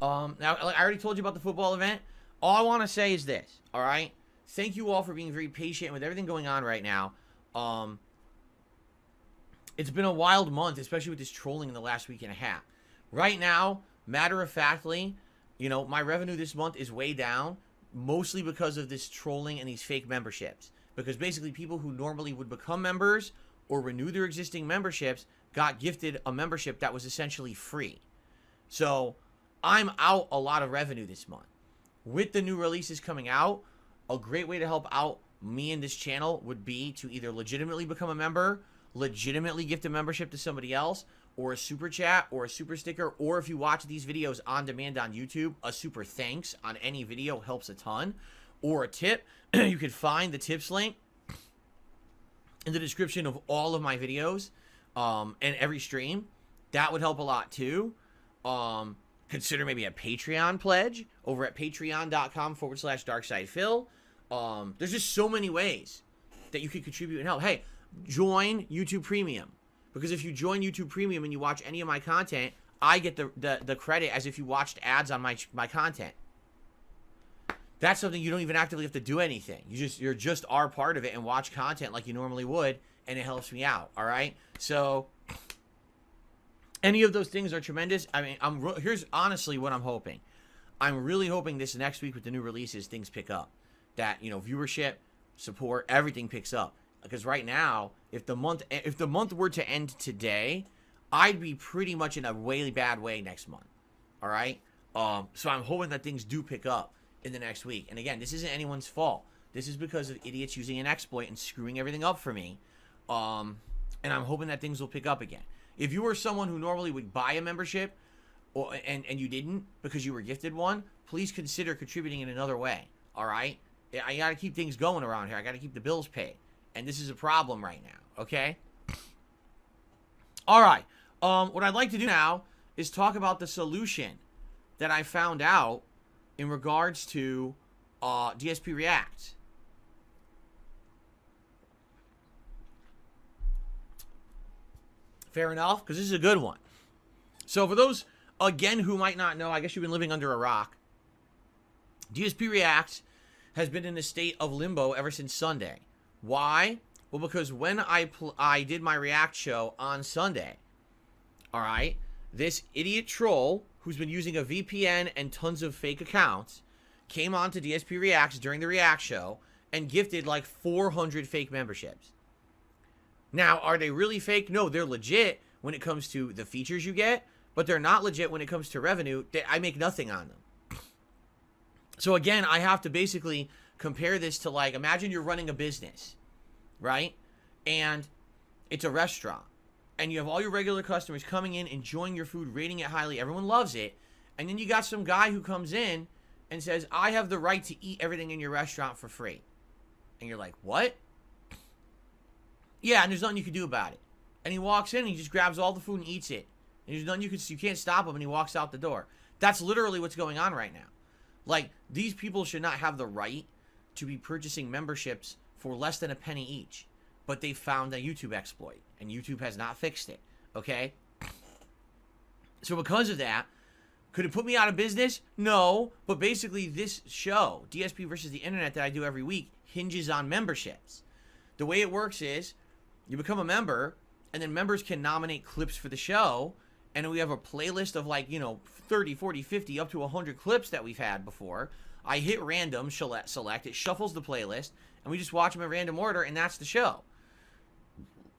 Now, like I already told you about the football event. All I want to say is this, all right? Thank you all for being very patient with everything going on right now. Um, it's been a wild month, especially with this trolling in the last week and a half. Right now, matter of factly, my revenue this month is way down, mostly because of this trolling and these fake memberships. Because basically, people who normally would become members or renew their existing memberships got gifted a membership that was essentially free. So I'm out a lot of revenue this month. With the new releases coming out, a great way to help out me and this channel would be to either legitimately become a member, legitimately gift a membership to somebody else, or a super chat, or a super sticker, or if you watch these videos on demand on YouTube, a super thanks on any video helps a ton, or a tip. You can find the tips link in the description of all of my videos and every stream. That would help a lot too. Consider maybe a Patreon pledge over at patreon.com/darksidephil. There's just so many ways that you could contribute and help. Hey, join YouTube Premium. Because if you join YouTube Premium and you watch any of my content, I get the credit as if you watched ads on my content. That's something you don't even actively have to do anything. You're just are part of it and watch content like you normally would, and it helps me out, all right? So any of those things are tremendous. I mean, here's honestly what I'm hoping. I'm really hoping this next week with the new releases, things pick up. That, viewership, support, everything picks up. Because right now, if the month were to end today, I'd be pretty much in a really bad way next month. All right? So I'm hoping that things do pick up in the next week. And again, this isn't anyone's fault. This is because of idiots using an exploit and screwing everything up for me. And I'm hoping that things will pick up again. If you were someone who normally would buy a membership and you didn't because you were gifted one, please consider contributing in another way. All right? I got to keep things going around here. I got to keep the bills paid. And this is a problem right now. Okay? All right. What I'd like to do now is talk about the solution that I found out in regards to DSP React. Fair enough, because this is a good one. So for those, again, who might not know, I guess you've been living under a rock. DSP React has been in a state of limbo ever since Sunday. Why? Well, because when I did my React show on Sunday, all right, this idiot troll who's been using a VPN and tons of fake accounts came on to DSP Reacts during the React show and gifted like 400 fake memberships. Now, are they really fake? No, they're legit when it comes to the features you get, but they're not legit when it comes to revenue. I make nothing on them. So again, I have to basically compare this to, like, imagine you're running a business, right? And it's a restaurant. And you have all your regular customers coming in, enjoying your food, rating it highly. Everyone loves it. And then you got some guy who comes in and says, I have the right to eat everything in your restaurant for free. And you're like, what? Yeah, and there's nothing you can do about it. And he walks in and he just grabs all the food and eats it. And there's nothing you can't stop him, and he walks out the door. That's literally what's going on right now. Like, these people should not have the right to be purchasing memberships for less than a penny each. But they found a YouTube exploit, and YouTube has not fixed it, okay? So because of that, could it put me out of business? No, but basically this show, DSP versus the Internet, that I do every week, hinges on memberships. The way it works is, you become a member, and then members can nominate clips for the show, and we have a playlist of 30, 40, 50, up to 100 clips that we've had before. I hit random, select, it shuffles the playlist, and we just watch them in random order, and that's the show.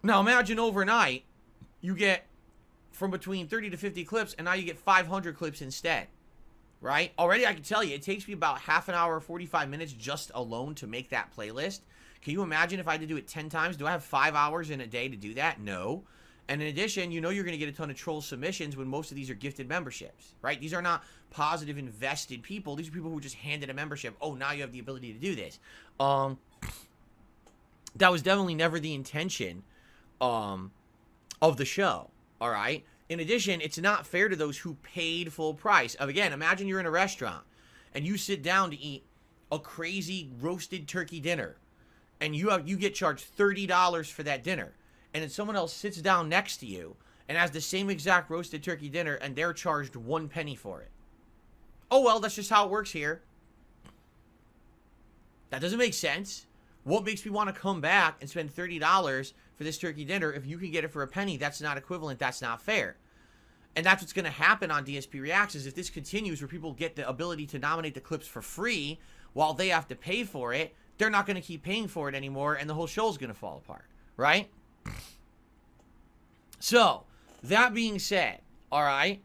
Now imagine overnight, you get from between 30 to 50 clips, and now you get 500 clips instead, right? Already I can tell you, it takes me about half an hour, 45 minutes just alone to make that playlist. Can you imagine if I had to do it 10 times? Do I have 5 hours in a day to do that? No. And in addition, you're going to get a ton of troll submissions when most of these are gifted memberships, right? These are not positive, invested people. These are people who just handed a membership. Oh, now you have the ability to do this. That was definitely never the intention of the show, all right? In addition, it's not fair to those who paid full price. Again, imagine you're in a restaurant and you sit down to eat a crazy roasted turkey dinner, and you get charged $30 for that dinner, and then someone else sits down next to you and has the same exact roasted turkey dinner, and they're charged 1 penny for it. Oh, well, that's just how it works here. That doesn't make sense. What makes me want to come back and spend $30 for this turkey dinner if you can get it for a penny? That's not equivalent. That's not fair. And that's what's going to happen on DSP Reacts is if this continues where people get the ability to nominate the clips for free while they have to pay for it, they're not going to keep paying for it anymore, and the whole show's going to fall apart, right? So, that being said, all right,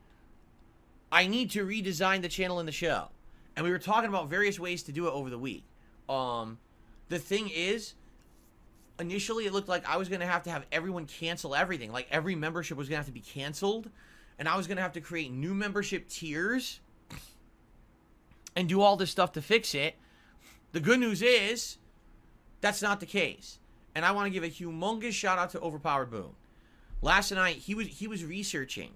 I need to redesign the channel and the show. And we were talking about various ways to do it over the week. The thing is, initially it looked like I was going to have everyone cancel everything. Like every membership was going to have to be canceled. And I was going to have to create new membership tiers and do all this stuff to fix it. The good news is, that's not the case. And I want to give a humongous shout out to Overpowered Boom. Last night, he was researching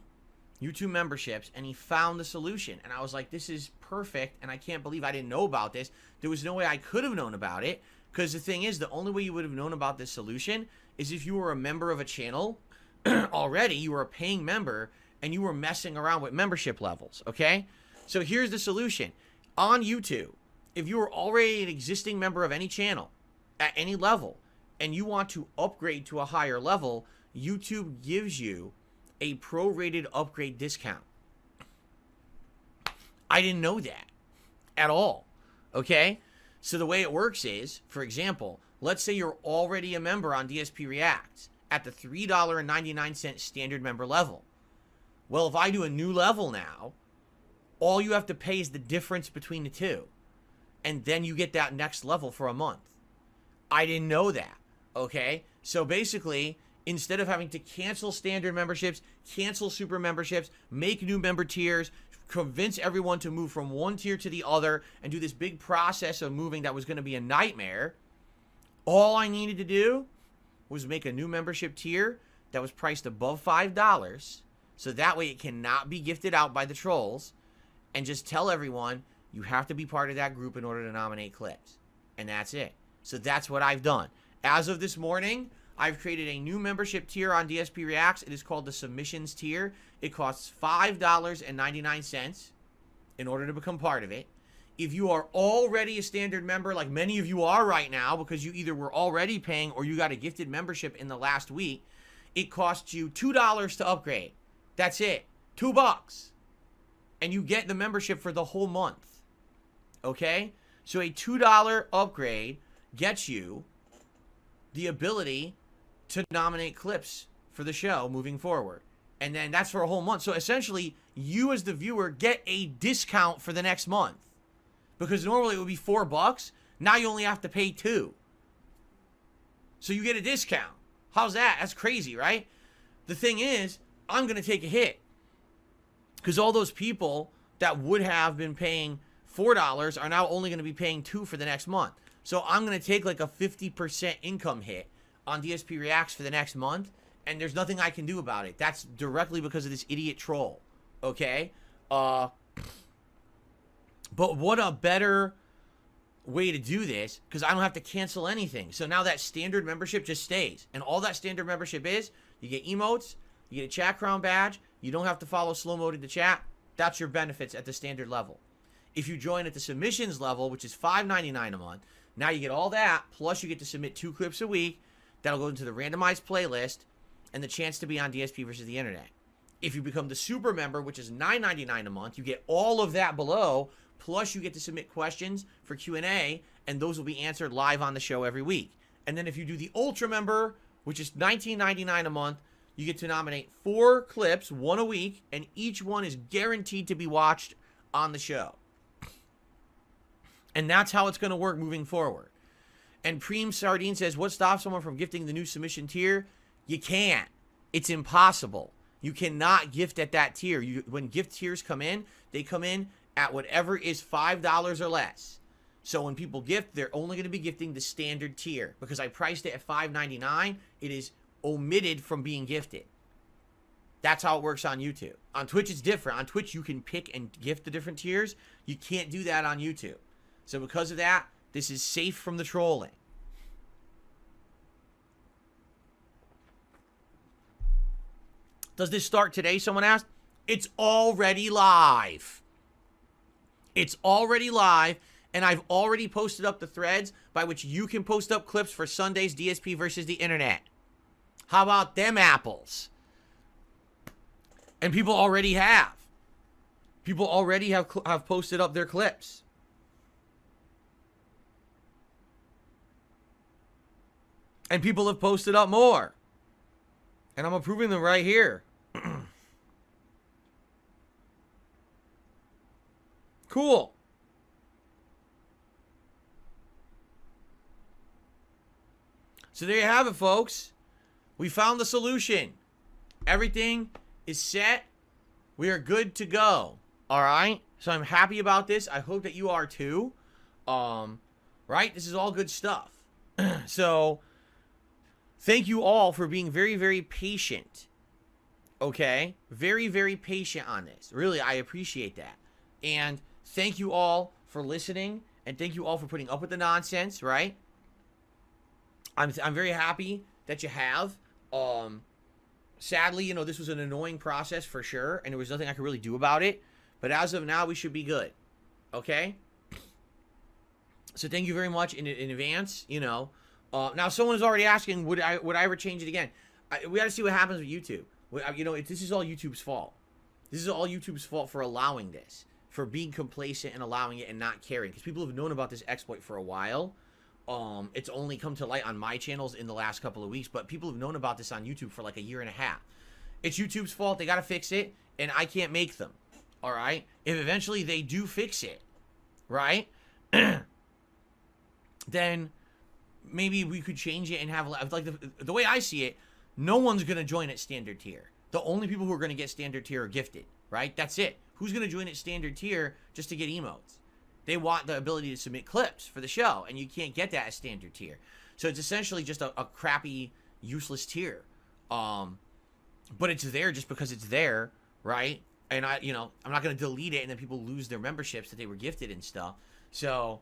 YouTube memberships, and he found the solution. And I was like, this is perfect, and I can't believe I didn't know about this. There was no way I could have known about it, because the thing is, the only way you would have known about this solution is if you were a member of a channel already, you were a paying member, and you were messing around with membership levels, okay? So here's the solution. On YouTube, if you were already an existing member of any channel at any level, and you want to upgrade to a higher level, YouTube gives you a prorated upgrade discount. I didn't know that at all, okay? So the way it works is, for example, let's say you're already a member on DSP Reacts at the $3.99 standard member level. Well, if I do a new level now, all you have to pay is the difference between the two. And then you get that next level for a month. I didn't know that, okay? So basically, instead of having to cancel standard memberships, cancel super memberships, make new member tiers, convince everyone to move from one tier to the other, and do this big process of moving that was going to be a nightmare, all I needed to do was make a new membership tier that was priced above $5, so that way it cannot be gifted out by the trolls, and just tell everyone you have to be part of that group in order to nominate clips. And that's it. So that's what I've done. As of this morning, I've created a new membership tier on DSP Reacts. It is called the Submissions tier. It costs $5.99 in order to become part of it. If you are already a standard member, like many of you are right now, because you either were already paying or you got a gifted membership in the last week, it costs you $2 to upgrade. That's it. $2. And you get the membership for the whole month. Okay? So a $2 upgrade gets you the ability to nominate clips for the show moving forward. And then that's for a whole month. So essentially, you as the viewer get a discount for the next month. Because normally it would be $4. Now you only have to pay $2. So you get a discount. How's that? That's crazy, right? The thing is, I'm going to take a hit. Because all those people that would have been paying $4 are now only going to be paying $2 for the next month. So I'm going to take like a 50% income hit on DSP Reacts for the next month. And there's nothing I can do about it. That's directly because of this idiot troll. Okay? But what a better way to do this, because I don't have to cancel anything. So now that standard membership just stays. And all that standard membership is, you get emotes, you get a chat crown badge, you don't have to follow slow mode in the chat. That's your benefits at the standard level. If you join at the submissions level, which is $5.99 a month, now you get all that, plus you get to submit 2 clips a week. That'll go into the randomized playlist and the chance to be on DSP versus the internet. If you become the super member, which is $9.99 a month, you get all of that below, plus you get to submit questions for Q&A, and those will be answered live on the show every week. And then if you do the ultra member, which is $19.99 a month, you get to nominate 4 clips, 1 a week, and each one is guaranteed to be watched on the show. And that's how it's going to work moving forward. And Preem Sardine says, what stops someone from gifting the new submission tier? You can't. It's impossible. You cannot gift at that tier. When gift tiers come in, they come in at whatever is $5 or less. So when people gift, they're only going to be gifting the standard tier. Because I priced it at $5.99, it is omitted from being gifted. That's how it works on YouTube. On Twitch, it's different. On Twitch, you can pick and gift the different tiers. You can't do that on YouTube. So because of that, this is safe from the trolling. Does this start today? Someone asked. It's already live. It's already live, and I've already posted up the threads by which you can post up clips for Sunday's DSP versus the internet. How about them apples? And people already have. People already have posted up their clips. And people have posted up more. And I'm approving them right here. Cool. So there you have it, folks. We found the solution. Everything is set. We are good to go. All right? So I'm happy about this. I hope that you are too. Right? This is all good stuff. So thank you all for being very, very patient. Okay? Very, very patient on this. Really, I appreciate that. And thank you all for listening. And thank you all for putting up with the nonsense, right? I'm very happy that you have. Sadly, you know, this was an annoying process for sure. And there was nothing I could really do about it. But as of now, we should be good. Okay? So thank you very much in advance, you know. Now, someone is already asking, would I ever change it again? We got to see what happens with YouTube. You know, this is all YouTube's fault. This is all YouTube's fault for allowing this, for being complacent and allowing it and not caring. Because people have known about this exploit for a while. It's only come to light on my channels in the last couple of weeks, but people have known about this on YouTube for like a year and a half. It's YouTube's fault. They got to fix it, and I can't make them. All right? If eventually they do fix it, right? Then maybe we could change it and have, like, the way I see it, no one's going to join at standard tier. The only people who are going to get standard tier are gifted, right? That's it. Who's going to join at standard tier just to get emotes? They want the ability to submit clips for the show, and you can't get that at standard tier. So it's essentially just a crappy, useless tier. But it's there just because it's there, right? And I'm not going to delete it and then people lose their memberships that they were gifted and stuff. So,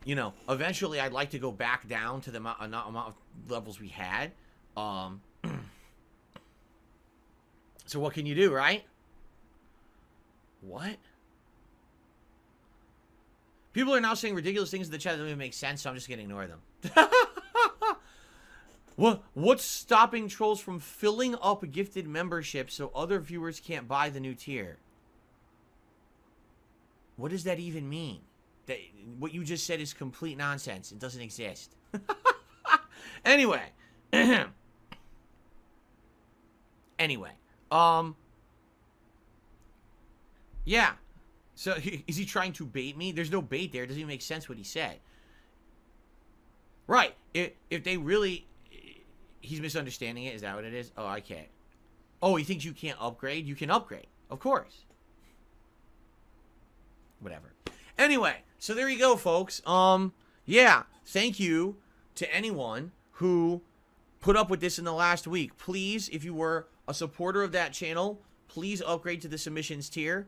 you know, eventually I'd like to go back down to the amount of levels we had. So what can you do, right? What? People are now saying ridiculous things in the chat that don't even make sense, so I'm just going to ignore them. What's stopping trolls from filling up gifted memberships so other viewers can't buy the new tier? What does that even mean? What you just said is complete nonsense. It doesn't exist. Anyway. Yeah. So, is he trying to bait me? There's no bait there. It doesn't even make sense what he said. Right. If they really... He's misunderstanding it. Is that what it is? Oh, I can't. Oh, he thinks you can't upgrade? You can upgrade. Of course. Whatever. Anyway, so there you go, folks. Yeah. Thank you to anyone who put up with this in the last week. Please, if you were a supporter of that channel, please upgrade to the submissions tier.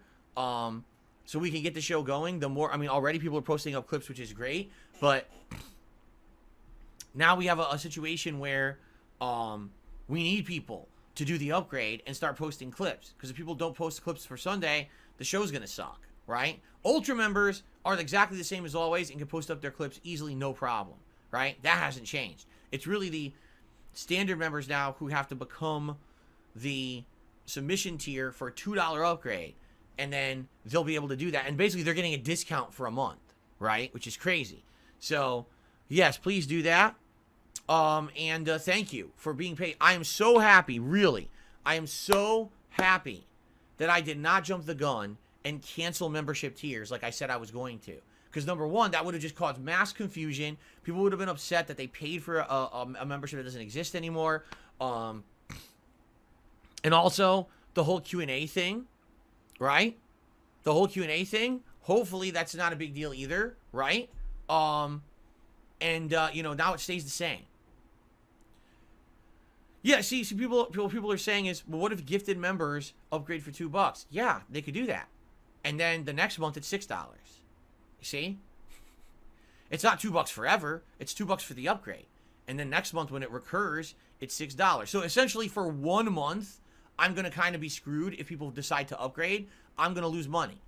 So we can get the show going. The more, I mean, already people are posting up clips, which is great, but now we have a situation where we need people to do the upgrade and start posting clips, because if people don't post clips for Sunday, the show's gonna suck, right? Ultra members are exactly the same as always and can post up their clips easily, no problem, right? That hasn't changed. It's really the standard members now who have to become the submission tier for a $2 upgrade. And then they'll be able to do that. And basically, they're getting a discount for a month, right? Which is crazy. So, yes, please do that. And thank you for being paid. I am so happy, really. I am so happy that I did not jump the gun and cancel membership tiers like I said I was going to. Because, number one, that would have just caused mass confusion. People would have been upset that they paid for a membership that doesn't exist anymore. And also, the whole Q&A thing. Right? The whole Q&A thing. Hopefully that's not a big deal either. Right? Now it stays the same. Yeah, see people are saying is, well, what if gifted members upgrade for $2? Yeah, they could do that. And then the next month it's $6. You see? It's not $2 forever. It's $2 for the upgrade. And then next month when it recurs, it's $6. So essentially for 1 month, I'm going to kind of be screwed if people decide to upgrade. I'm going to lose money.